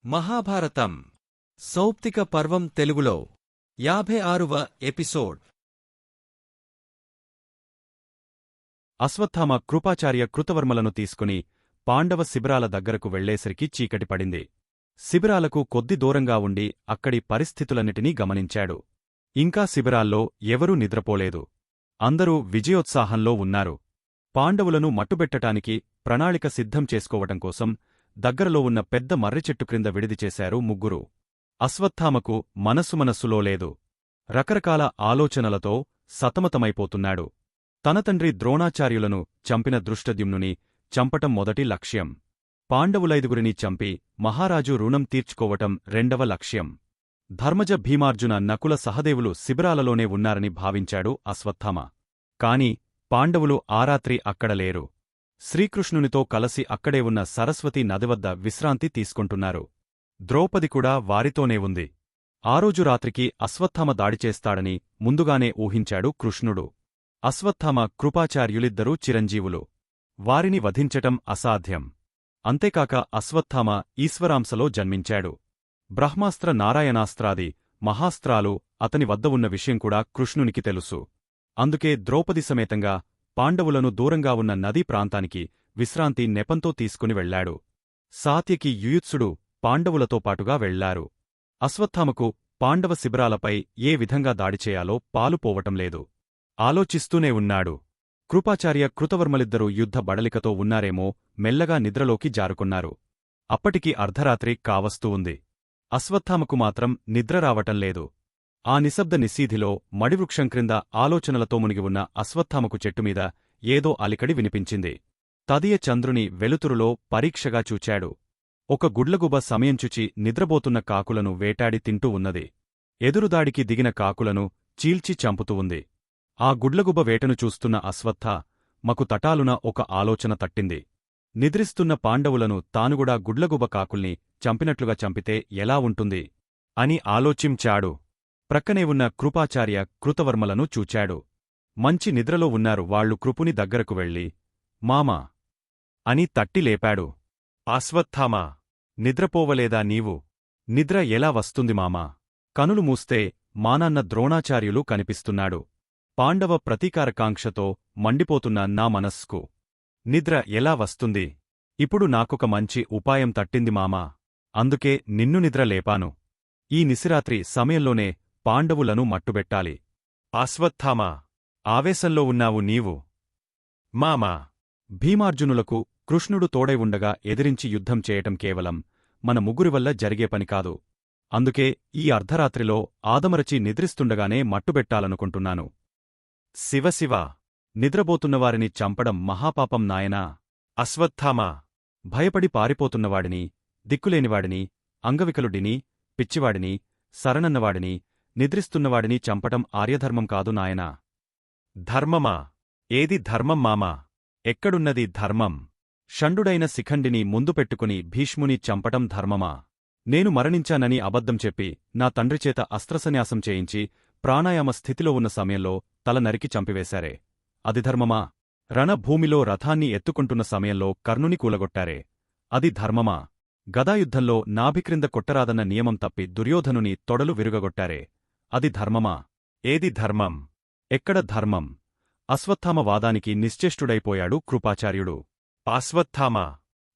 మహాభారతం సౌప్తిక పర్వం తెలుగులో 56వ ఎపిసోడ్. అశ్వత్థామ కృపాచార్య కృతవర్మలను తీసుకుని పాండవ శిబిరాల దగ్గరకు వెళ్లేసరికి చీకటి పడింది. శిబిరాలకు కొద్ది దూరంగా ఉండి అక్కడి పరిస్థితులన్నిటినీ గమనించాడు. ఇంకా శిబిరాల్లో ఎవరూ నిద్రపోలేదు. అందరూ విజయోత్సాహంలో ఉన్నారు. పాండవులను మట్టుబెట్టటానికి ప్రణాళిక సిద్ధం చేసుకోవటం కోసం దగ్గరలో ఉన్న పెద్ద మర్రిచెట్టు క్రింద విడిదిచేశారు ముగ్గురు. అశ్వత్థామకు మనస్సులో లేదు. రకరకాల ఆలోచనలతో సతమతమైపోతున్నాడు. తన తండ్రి ద్రోణాచార్యులను చంపిన దృష్టద్యుమ్నుని చంపటం మొదటి లక్ష్యం. పాండవులైదుగురిని చంపి మహారాజు రుణం తీర్చుకోవటం రెండవ లక్ష్యం. ధర్మజ భీమార్జున నకుల సహదేవులు శిబిరాలలోనే ఉన్నారని భావించాడు అశ్వత్థామ. కాని పాండవులు ఆ రాత్రి అక్కడ లేరు. శ్రీకృష్ణునితో కలసి అక్కడే ఉన్న సరస్వతీ నదివద్ద విశ్రాంతి తీసుకుంటున్నారు. ద్రౌపది కూడా వారితోనే ఉంది. ఆ రోజు రాత్రికి అశ్వత్థామ దాడిచేస్తాడని ముందుగానే ఊహించాడు కృష్ణుడు. అశ్వత్థామ కృపాచార్యులిద్దరూ చిరంజీవులు. వారిని వధించటం అసాధ్యం. అంతేకాక అశ్వత్థామ ఈశ్వరాంశలో జన్మించాడు. బ్రహ్మాస్త్ర నారాయణాస్త్రాది మహాస్త్రాలు అతని వద్ద ఉన్న విషయం కూడా కృష్ణునికి తెలుసు. అందుకే ద్రౌపది సమేతంగా పాండవులను దూరంగా ఉన్న నదీ ప్రాంతానికి విశ్రాంతి నెపంతో తీసుకుని వెళ్లాడు. సాత్యకి యుయుత్సుడు పాండవులతో పాటుగా వెళ్లారు. అశ్వత్థామకు పాండవ శిబిరాలపై ఏ విధంగా దాడిచేయాలో పాలుపోవటం లేదు. ఆలోచిస్తూనే ఉన్నాడు. కృపాచార్య కృతవర్మలిద్దరూ యుద్ధ బడలికతో ఉన్నారేమో మెల్లగా నిద్రలోకి జారుకున్నారు. అప్పటికి అర్ధరాత్రి కావస్తూ ఉంది. అశ్వత్థామకు మాత్రం నిద్ర రావటంలేదు. ఆ నిశ్శబ్ద నిశీధిలో మడివృక్షం క్రింద ఆలోచనలతో మునిగి ఉన్న అశ్వత్థామకు చెట్టుమీద ఏదో అలికడి వినిపించింది. తదియ చంద్రుని వెలుతురులో పరీక్షగా చూచాడు. ఒక గుడ్లగుబ సమయంచుచి నిద్రబోతున్న కాకులను వేటాడి తింటూ ఉన్నది. ఎదురుదాడికి దిగిన కాకులను చీల్చి చంపుతూ ఉంది. ఆ గుడ్లగుబ వేటను చూస్తున్న అశ్వత్థామకు తటాలున ఒక ఆలోచన తట్టింది. నిద్రిస్తున్న పాండవులను తానుగుడా గుడ్లగుబ కాకుల్ని చంపినట్లుగా చంపితే ఎలా ఉంటుంది అని ఆలోచించాడు. ప్రక్కనే ఉన్న కృపాచార్య కృతవర్మలను చూచాడు. మంచి నిద్రలో ఉన్నారు వాళ్లు. కృపుని దగ్గరకు వెళ్లి మామా అని తట్టి లేపాడు. అశ్వత్థామా, నిద్రపోవలేదా నీవు? నిద్ర ఎలా వస్తుంది మామా? కనులు మూస్తే మానాన్న ద్రోణాచార్యులు కనిపిస్తున్నాడు. పాండవ ప్రతీకారకాంక్షతో మండిపోతున్న నా మనస్సుకు నిద్ర ఎలా వస్తుంది? ఇప్పుడు నాకొక మంచి ఉపాయం తట్టింది మామా. అందుకే నిన్ను నిద్ర లేపాను. ఈ నిశిరాత్రి సమయంలోనే పాండవులను మట్టుబెట్టాలి. అశ్వత్థామా, ఆవేశంలో ఉన్నావు నీవు. మామా, భీమార్జునులకు కృష్ణుడు తోడై ఉండగా ఎదిరించి యుద్ధం చేయటం కేవలం మన ముగ్గురి వల్ల జరిగే పనికాదు. అందుకే ఈ అర్ధరాత్రిలో ఆదమరచి నిద్రిస్తుండగానే మట్టుబెట్టాలనుకుంటున్నాను. శివశివ, నిద్రబోతున్నవారిని చంపడం మహాపాపం నాయనా. అశ్వత్థామా, భయపడి పారిపోతున్నవాడిని, దిక్కులేనివాడిని, అంగవికలుడిని, పిచ్చివాడిని, శరణన్నవాడిని, నిద్రిస్తున్నవాడిని చంపటం ఆర్యధర్మం కాదు నాయనా. ధర్మమా? ఏది ధర్మం మామా? ఎక్కడున్నది ధర్మం? షండుడైన శిఖండిని ముందు పెట్టుకుని భీష్ముని చంపటం ధర్మమా? నేను మరణించానని అబద్ధం చెప్పి నా తండ్రిచేత అస్త్రసన్యాసం చేయించి ప్రాణాయామ స్థితిలో ఉన్న సమయంలో తల నరికి చంపివేశారే, అది ధర్మమా? రణభూమిలో రథాన్ని ఎత్తుకుంటున్న సమయంలో కర్ణుని కూలగొట్టారే, అది ధర్మమా? గదాయుద్ధంలో నాభిక్రింద కొట్టరాదన్న నియమం తప్పి దుర్యోధనుని తొడలు విరుగగొట్టారే, అది ధర్మమా? ఏది ధర్మం? ఎక్కడ ధర్మం? అశ్వత్థామ వాదానికి నిశ్చేష్టుడైపోయాడు కృపాచార్యుడు. అశ్వత్థామా,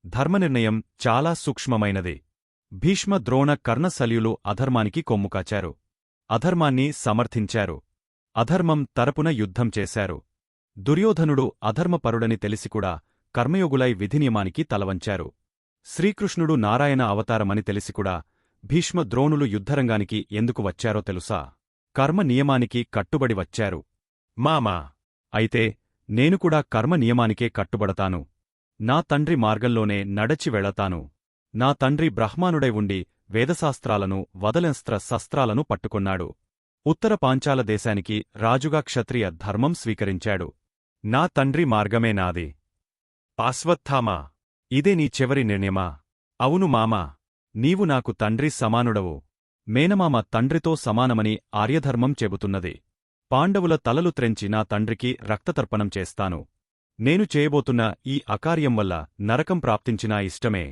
ధర్మనిర్ణయం చాలా సూక్ష్మమైనది. భీష్మ ద్రోణ కర్ణశల్యులు అధర్మానికి కొమ్ముకాచారు. అధర్మాన్ని సమర్థించారు. అధర్మం తరపున యుద్ధం చేశారు. దుర్యోధనుడు అధర్మపరుడని తెలిసికూడా కర్మయోగులై విధినియమానికి తలవంచారు. శ్రీకృష్ణుడు నారాయణ అవతారమని తెలిసికూడా భీష్మ ద్రోణులు యుద్ధరంగానికి ఎందుకు వచ్చారో తెలుసా? కర్మ నియమానికి కట్టుబడి వచ్చారు. మామా, అయితే నేనుకూడా కర్మ నియమానికే కట్టుబడతాను. నా తండ్రి మార్గంలోనే నడచి వెళతాను. నా తండ్రి బ్రహ్మానుడై ఉండి వేదశాస్త్రాలను వదలెస్త్ర శస్త్రాలను పట్టుకొన్నాడు. ఉత్తర పాంచాల దేశానికి రాజుగా క్షత్రియ ధర్మం స్వీకరించాడు. నా తండ్రి మార్గమే నాది. అశ్వత్థామా, ఇదే నీ చివరి నిర్ణయమా? అవును మామా, నీవు నాకు తండ్రి సమానుడవు. మేనమామ తండ్రితో సమానమని ఆర్యధర్మం చెబుతున్నది. పాండవుల తలలు త్రెంచి నా తండ్రికి రక్తతర్పణం చేస్తాను. నేను చేయబోతున్న ఈ అకార్యం వల్ల నరకం ప్రాప్తించినా ఇష్టమే.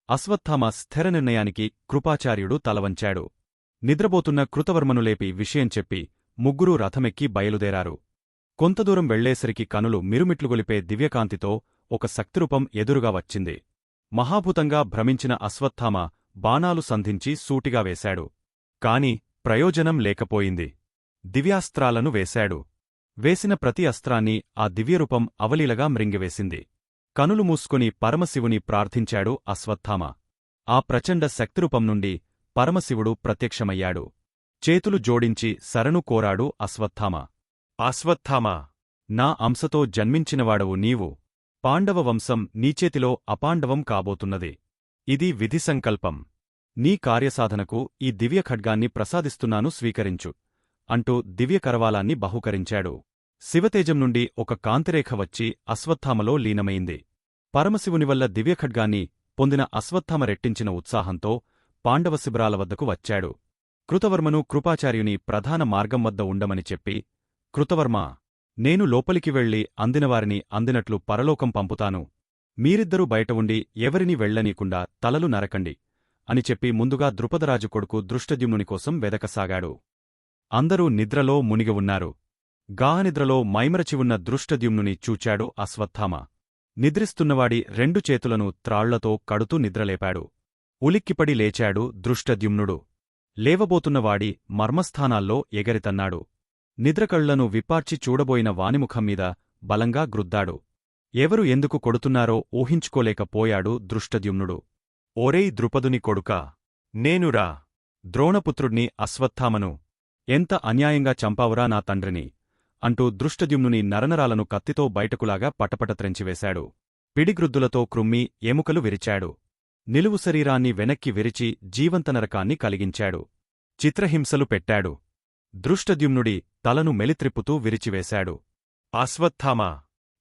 అశ్వత్థామ స్థిర నిర్ణయానికి కృపాచార్యుడు తలవంచాడు. నిద్రపోతున్న కృతవర్మను లేపి విషయం చెప్పి ముగ్గురూ రథమెక్కి బయలుదేరారు. కొంతదూరం వెళ్లేసరికి కనులు మిరుమిట్లుగొలిపే దివ్యకాంతితో ఒక శక్తిరూపం ఎదురుగా వచ్చింది. మహాభూతంగా భ్రమించిన అశ్వత్థామ బాణాలు సంధించి సూటిగా వేశాడు. కాని ప్రయోజనం లేకపోయింది. దివ్యాస్త్రాలను వేశాడు. వేసిన ప్రతి అస్త్రాన్ని ఆ దివ్యరూపం అవలీలగా మ్రింగివేసింది. కనులు మూసుకుని పరమశివుని ప్రార్థించాడు అశ్వత్థామ. ఆ ప్రచండ శక్తిరూపం నుండి పరమశివుడు ప్రత్యక్షమయ్యాడు. చేతులు జోడించి శరణు కోరాడు అశ్వత్థామ. అశ్వత్థామ, నా అంశతో జన్మించినవాడవు నీవు. పాండవ వంశం నీచేతిలో అపాండవం కాబోతున్నది. ఇది విధి సంకల్పం. నీ కార్యసాధనకు ఈ దివ్యఖడ్గాన్ని ప్రసాదిస్తున్నాను, స్వీకరించు అంటూ దివ్యకరవాలాన్ని బహూకరించాడు. శివతేజం నుండి ఒక కాంతిరేఖ వచ్చి అశ్వత్థామలో లీనమైంది. పరమశివునివల్ల దివ్యఖడ్గాన్ని పొందిన అశ్వత్థామ రెట్టించిన ఉత్సాహంతో పాండవ శిబిరాల వద్దకు వచ్చాడు. కృతవర్మను కృపాచార్యుని ప్రధాన మార్గం వద్ద ఉండమని చెప్పి, కృతవర్మా, నేను లోపలికి వెళ్లి అందినవారిని అందినట్లు పరలోకం పంపుతాను. మీరిద్దరూ బయట ఉండి ఎవరిని వెళ్లనీకుండా తలలు నరకండి అని చెప్పి ముందుగా ద్రుపదరాజు కొడుకు దృష్టద్యుమ్నుని కోసం వెదకసాగాడు. అందరూ నిద్రలో మునిగి ఉన్నారు. గాహనిద్రలో మైమరచివున్న దృష్టద్యుమ్నుని చూచాడు అశ్వత్థామ. నిద్రిస్తున్నవాడి రెండు చేతులను త్రాళ్లతో కడుతూ నిద్రలేపాడు. ఉలిక్కిపడి లేచాడు దృష్టద్యుమ్నుడు. లేవబోతున్నవాడి మర్మస్థానాల్లో ఎగరితన్నాడు. నిద్రకళ్లను విప్పార్చి చూడబోయిన వానిముఖంమీద బలంగా గ్రుద్దాడు. ఎవరు ఎందుకు కొడుతున్నారో ఊహించుకోలేకపోయాడు దృష్టద్యుమ్నుడు. ఓరేయ్ ద్రుపదుని కొడుకా, నేనురా, ద్రోణపుత్రుడ్ని అశ్వత్థామను. ఎంత అన్యాయంగా చంపావురా నా తండ్రిని అంటూ దృష్టద్యుమ్నుని నరనరాలను కత్తితో బయటకులాగా పటపట త్రెంచివేశాడు. పిడిగ్రుద్దులతో క్రుమ్మి ఎముకలు విరిచాడు. నిలువు శరీరాన్ని వెనక్కి విరిచి జీవంతనరకాన్ని కలిగించాడు. చిత్రహింసలు పెట్టాడు. దృష్టద్యుమ్నుడి తలను మెలిత్రిప్పుతూ విరిచివేశాడు. అశ్వత్థామా,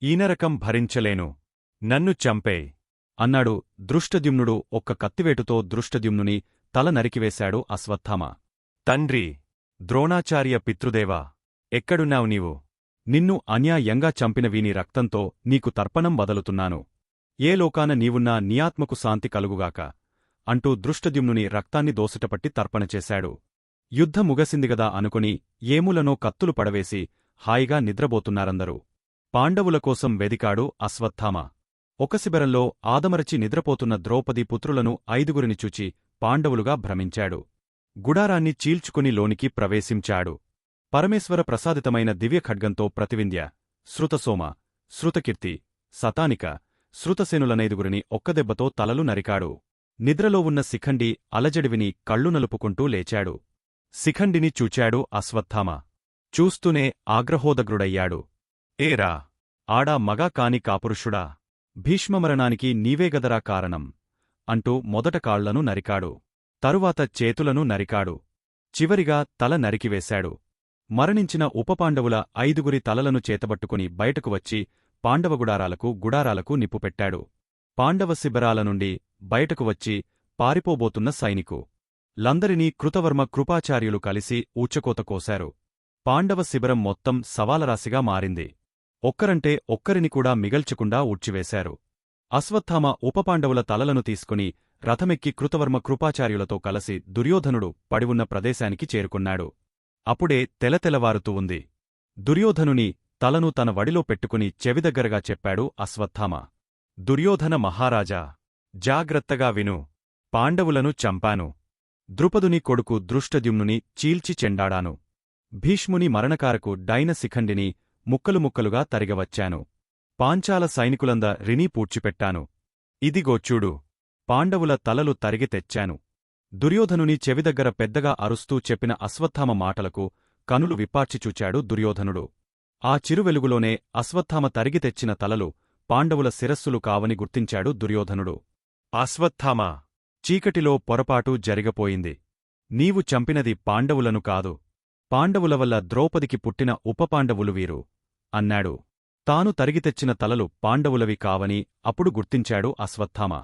ఈ నరకం భరించలేను, నన్ను చంపే అన్నాడు. దృష్టద్యుమ్నుడు ఒక్క కత్తివేటుతో దృష్టద్యుమ్నుని తల నరికివేశాడు అశ్వత్థామ. తండ్రి, ద్రోణాచార్య పితృదేవా, ఎక్కడున్నావు నీవు? నిన్ను అన్యాయంగా చంపిన వీని రక్తంతో నీకు తర్పణం వదలుతున్నాను. ఏ లోకాన నీవున్నా నీ ఆత్మకు శాంతి కలుగుగాక అంటూ దృష్టద్యుమ్నుని రక్తాన్ని దోసిటపట్టి తర్పణచేశాడు. యుద్ధ ముగసిందిగదా అనుకుని ఏములనో కత్తులు పడవేసి హాయిగా నిద్రపోతున్నారందరూ. పాండవుల కోసం వెదికాడు అశ్వత్థామ. ఒక శిబిరంలో ఆదమరచి నిద్రపోతున్న ద్రౌపదీ పుత్రులను 5గురిని చూచి పాండవులుగా భ్రమించాడు. గుడారాన్ని చీల్చుకుని లోనికి ప్రవేశించాడు. పరమేశ్వర ప్రసాదితమైన దివ్యఖడ్గంతో ప్రతివింధ్య, శృతసోమ, శృతకీర్తి, శతానిక, శృతసేనులనైదుగురిని ఒక్కదెబ్బతో తలలు నరికాడు. నిద్రలో ఉన్న శిఖండి అలజడివిని కళ్ళు నలుపుకుంటూ లేచాడు. శిఖండిని చూచాడు అశ్వత్థామ. చూస్తూనే ఆగ్రహోదగ్రుడయ్యాడు. ఏరా, ఆడా మగా కాని కాపురుషుడా, భీష్మమరణానికి నీవేగదరా కారణం అంటూ మొదట కాళ్లను నరికాడు. తరువాత చేతులను నరికాడు. చివరిగా తల నరికివేశాడు. మరణించిన ఉపపాండవుల 5గురి తలలను చేతబట్టుకుని బయటకు వచ్చి గుడారాలకు నిప్పుపెట్టాడు. పాండవ శిబిరాల నుండి బయటకు వచ్చి పారిపోబోతున్న సైనికు లందరినీ కృతవర్మ కృపాచార్యులు కలిసి ఊచకోత కోశారు. పాండవ శిబిరం మొత్తం సవాలరాశిగా మారింది. ఒక్కరంటే ఒక్కరిని కూడా మిగల్చకుండా ఊడ్చివేశారు. అశ్వత్థామ ఉపపాండవుల తలలను తీసుకుని రథమెక్కి కృతవర్మ కృపాచార్యులతో కలసి దుర్యోధనుడు పడివున్న ప్రదేశానికి చేరుకున్నాడు. అప్పుడే తెలతెలవారుతూ ఉంది. దుర్యోధనుని తలను తన వడిలో పెట్టుకుని చెవిదగ్గరగా చెప్పాడు అశ్వత్థామ. దుర్యోధన మహారాజా, జాగ్రత్తగా విను. పాండవులను చంపాను. ద్రుపదుని కొడుకు దృష్టద్యుమ్నుని చీల్చి చెండాడాను. భీష్ముని మరణకారకు డైన శిఖండిని ముక్కలు ముక్కలుగా తరిగవచ్చాను. పాంచాల సైనికులంద రినీ పూడ్చిపెట్టాను. ఇదిగో చూడు, పాండవుల తలలు తరిగి తెచ్చాను. దుర్యోధనుని చెవిదగ్గర పెద్దగా అరుస్తూ చెప్పిన అశ్వత్థామ మాటలకు కనులు విప్పార్చి చూచాడు దుర్యోధనుడు. ఆ చిరువెలుగులోనే అశ్వత్థామ తరిగి తెచ్చిన తలలు పాండవుల శిరస్సులు కావని గుర్తించాడు దుర్యోధనుడు. అశ్వత్థామా, చీకటిలో పొరపాటు జరిగపోయింది. నీవు చంపినది పాండవులను కాదు, పాండవుల వల్ల ద్రౌపదికి పుట్టిన ఉపపాండవులు వీరు అన్నాడు. తాను తరిగితెచ్చిన తలలు పాండవులవి కావని అప్పుడు గుర్తించాడు అశ్వత్థామ.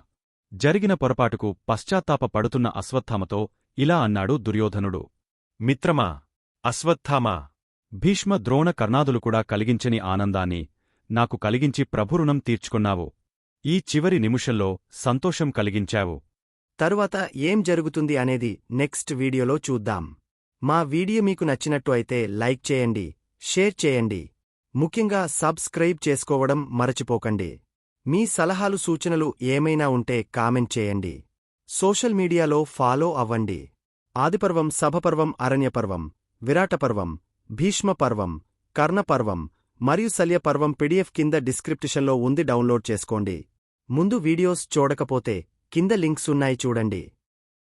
జరిగిన పొరపాటుకు పశ్చాత్తాప పడుతున్న అశ్వత్థామతో ఇలా అన్నాడు దుర్యోధనుడు. మిత్రమా, అశ్వత్థామా, భీష్మ ద్రోణ కర్ణాదులు కూడా కలిగించని ఆనందాన్ని నాకు కలిగించి ప్రభురుణం తీర్చుకున్నావు. ఈ చివరి నిమిషంలో సంతోషం కలిగించావు. తరువాత ఏం జరుగుతుంది అనేది నెక్స్ట్ వీడియోలో చూద్దాం. మా వీడియో మీకు నచ్చినట్టు అయితే లైక్ చేయండి, షేర్ చేయండి. ముఖ్యంగా సబ్స్క్రైబ్ చేసుకోవడం మరచిపోకండి. మీ సలహాలు సూచనలు ఏమైనా ఉంటే కామెంట్ చేయండి. సోషల్ మీడియాలో ఫాలో అవ్వండి. ఆదిపర్వం, సభపర్వం, అరణ్యపర్వం, విరాటపర్వం, భీష్మపర్వం, కర్ణపర్వం మరియు శల్యపర్వం పీడిఎఫ్ కింద డిస్క్రిప్షన్లో ఉంది, డౌన్లోడ్ చేసుకోండి. ముందు వీడియోస్ చూడకపోతే కింద లింక్స్ ఉన్నాయి, చూడండి.